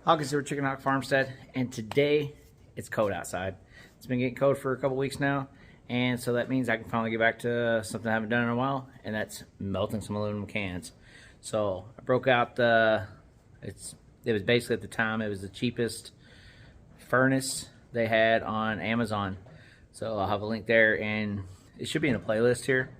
Hawkins here with Chickenhawkfarmstead, and today it's cold outside. It's been getting cold for a couple weeks now, and so that means I can finally get back to something I haven't done in a while, and that's melting some aluminum cans. So I broke out it was basically at the time it was the cheapest furnace they had on Amazon. So I'll have a link there, and it should be in a playlist here.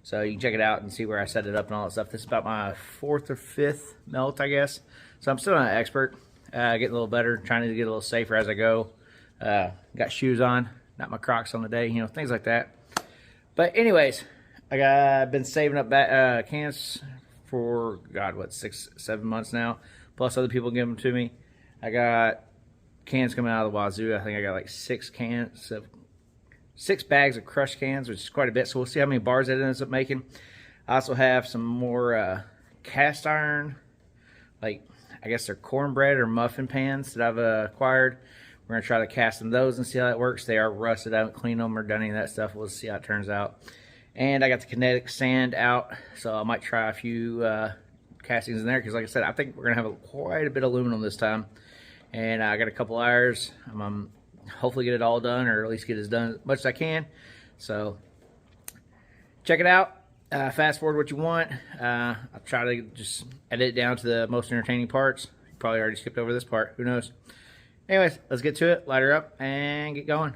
So you can check it out and see where I set it up and all that stuff. This is about my 4th or 5th melt, I guess. So I'm still not an expert. Getting a little better, trying to get a little safer as I go. Got shoes on, not my Crocs on the day, you know, things like that. But anyways, I've been saving up cans for, God, what, 6-7 months now. Plus other people give them to me. I got cans coming out of the wazoo. I think I got like 6 bags of crushed cans, which is quite a bit. So we'll see how many bars that ends up making. I also have some more cast iron, like, I guess they're cornbread or muffin pans that I've acquired. We're going to try to cast them those and see how that works. They are rusted. I haven't cleaned them or done any of that stuff. We'll see how it turns out. And I got the kinetic sand out, so I might try a few castings in there because, like I said, I think we're going to have quite a bit of aluminum this time. And I got a couple hours. I'm hopefully get it all done, or at least get as done as much as I can. So check it out. Fast forward what you want. I'll try to just edit it down to the most entertaining parts. You probably already skipped over this part. Who knows? Anyways, let's get to it. Light her up and get going.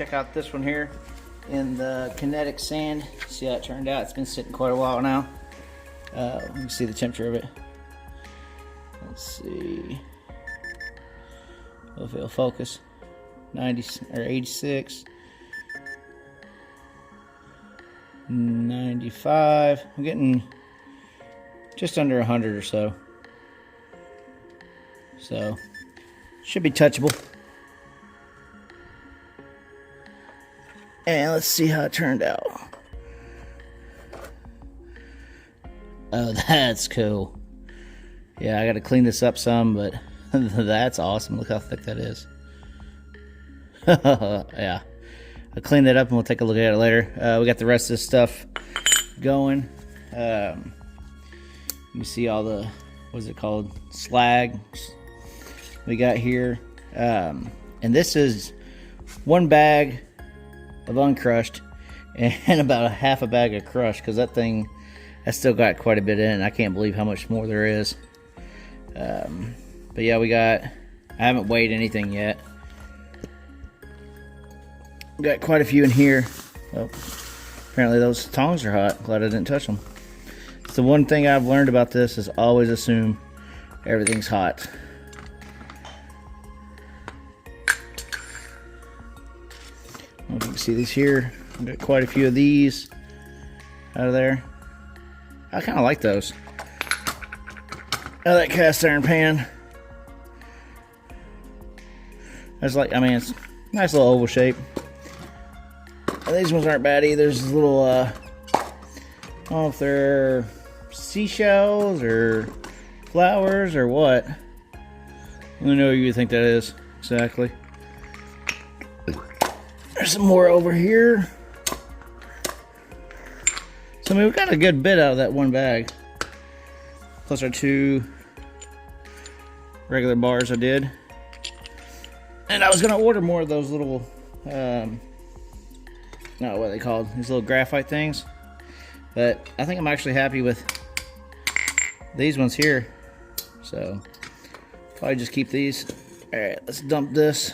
check out this one here in the kinetic sand. See how it turned out. It's been sitting quite a while now. Let me see the temperature of it. Let's see if it'll focus. 90 or 86, 95. I'm getting just under 100 or so. So should be touchable. And let's see how it turned out. Oh, that's cool. Yeah, I got to clean this up some, but that's awesome. Look how thick that is. Yeah, I'll clean that up and we'll take a look at it later. We got the rest of this stuff going. You see all the, what's it called? Slag we got here. And this is one bag of uncrushed and about a half a bag of crushed, because that thing has still got quite a bit in it. I can't believe how much more there is. But yeah, I haven't weighed anything yet. Got quite a few in here. Oh, apparently those tongs are hot. Glad I didn't touch them. It's the one thing I've learned about this is always assume everything's hot. I don't know if you can see these here. I've got quite a few of these out of there. I kind of like those. That cast iron pan. It's like, I mean, it's a nice little oval shape. And these ones aren't bad either. There's little, I don't know if they're seashells or flowers or what. I don't know what you think that is exactly. There's some more over here. So, I mean, we got a good bit out of that one bag. Plus our 2 regular bars I did. And I was going to order more of those little, no, what are they called? These little graphite things. But I think I'm actually happy with these ones here. So, probably just keep these. Alright, let's dump this.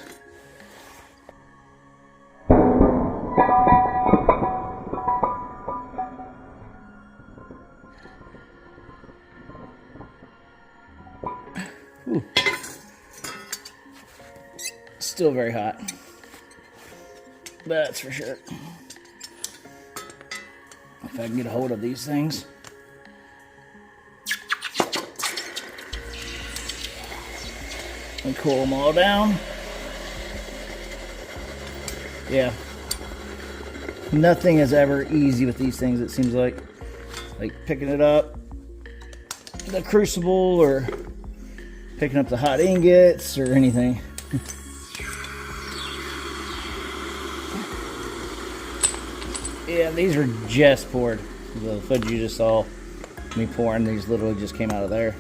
Ooh. Still very hot. That's for sure. If I can get a hold of these things. And cool them all down. Yeah. Nothing is ever easy with these things, it seems like. Like picking it up, the crucible, or picking up the hot ingots, or anything. Yeah, these are just poured. The footage you just saw me pouring, these literally just came out of there.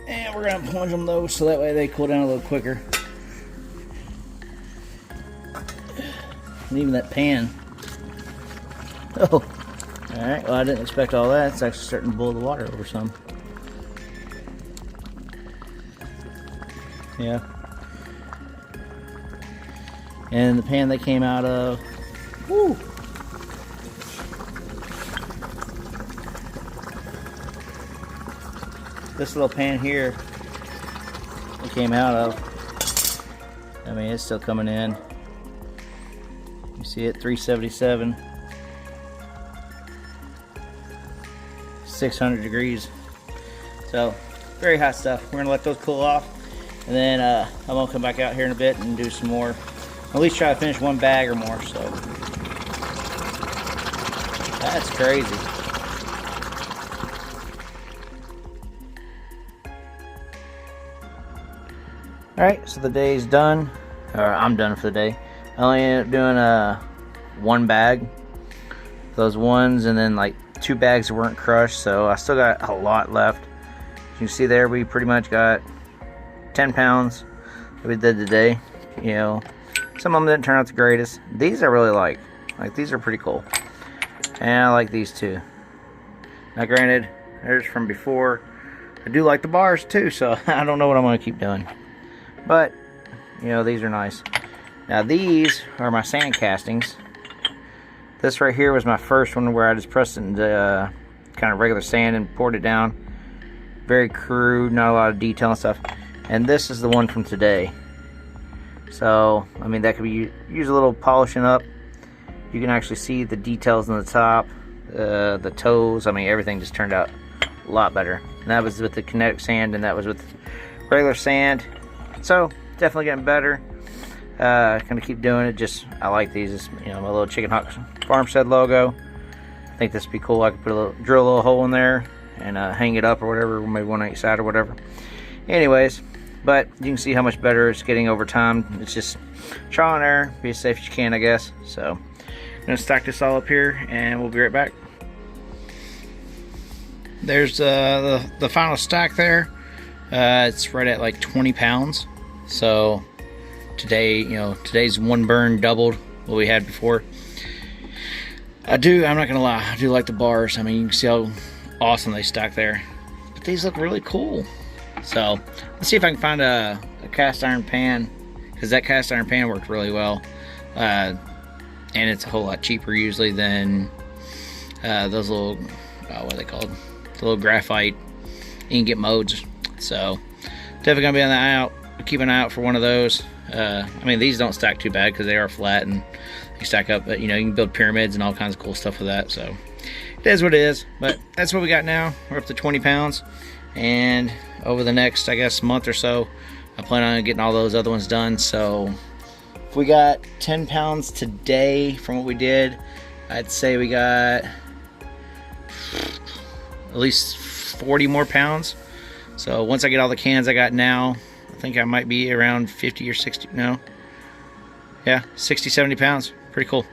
And we're gonna plunge them though, so that way they cool down a little quicker. And even that pan. Oh, alright, well I didn't expect all that. It's actually starting to boil the water over some. Yeah. And the pan they came out of, woo! This little pan here it came out of, I mean, it's still coming in. You see it, 377. 600 degrees. So, very hot stuff. We're gonna let those cool off. And then I'm gonna come back out here in a bit and do some more. At least try to finish one bag or more, so. That's crazy. Alright, so the day's done. Or I'm done for the day. I only ended up doing one bag. Those ones, and then like 2 bags that weren't crushed, so I still got a lot left. As you can see there, we pretty much got 10 pounds that we did today. You know, some of them didn't turn out the greatest. These I really like. Like, these are pretty cool. And I like these too. Now granted, there's from before. I do like the bars too, so I don't know what I'm going to keep doing. But You know, these are nice. Now these are my sand castings. This right here was my first one where I just pressed it into kind of regular sand and poured it down. Very crude, not a lot of detail and stuff. And this is the one from today. So, I mean, that could be use a little polishing up. You can actually see the details on the top, the toes. I mean, everything just turned out a lot better. And that was with the kinetic sand, and that was with regular sand. So, definitely getting better. Gonna keep doing it. Just, I like these. It's, you know, my little Chickenhawkfarmstead logo. I think this would be cool. I could put drill a little hole in there and hang it up or whatever, maybe one on each side or whatever. Anyways, but you can see how much better it's getting over time. It's just trial and error. Be as safe as you can, I guess. So, I'm gonna stack this all up here, and we'll be right back. There's the final stack there. It's right at like 20 pounds. So today, you know, today's one burn doubled what we had before. I'm not gonna lie, I do like the bars. I mean, you can see how awesome they stack there. But these look really cool. So let's see if I can find a cast iron pan, because that cast iron pan worked really well. And it's a whole lot cheaper usually than those little, what are they called? The little graphite ingot modes. So definitely gonna be on the eye out. Keep an eye out for one of those. I mean, these don't stack too bad because they are flat and they stack up. But you know, you can build pyramids and all kinds of cool stuff with that. So it is what it is. But that's what we got now. We're up to 20 pounds, and over the next, I guess, month or so, I plan on getting all those other ones done. So if we got 10 pounds today from what we did, I'd say we got at least 40 more pounds. So once I get all the cans I got now, I think I might be around 50 or 60, no. Yeah, 60, 70 pounds. Pretty cool.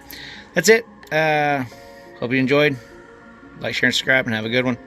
That's it. Hope you enjoyed. Like, share, and subscribe, and have a good one.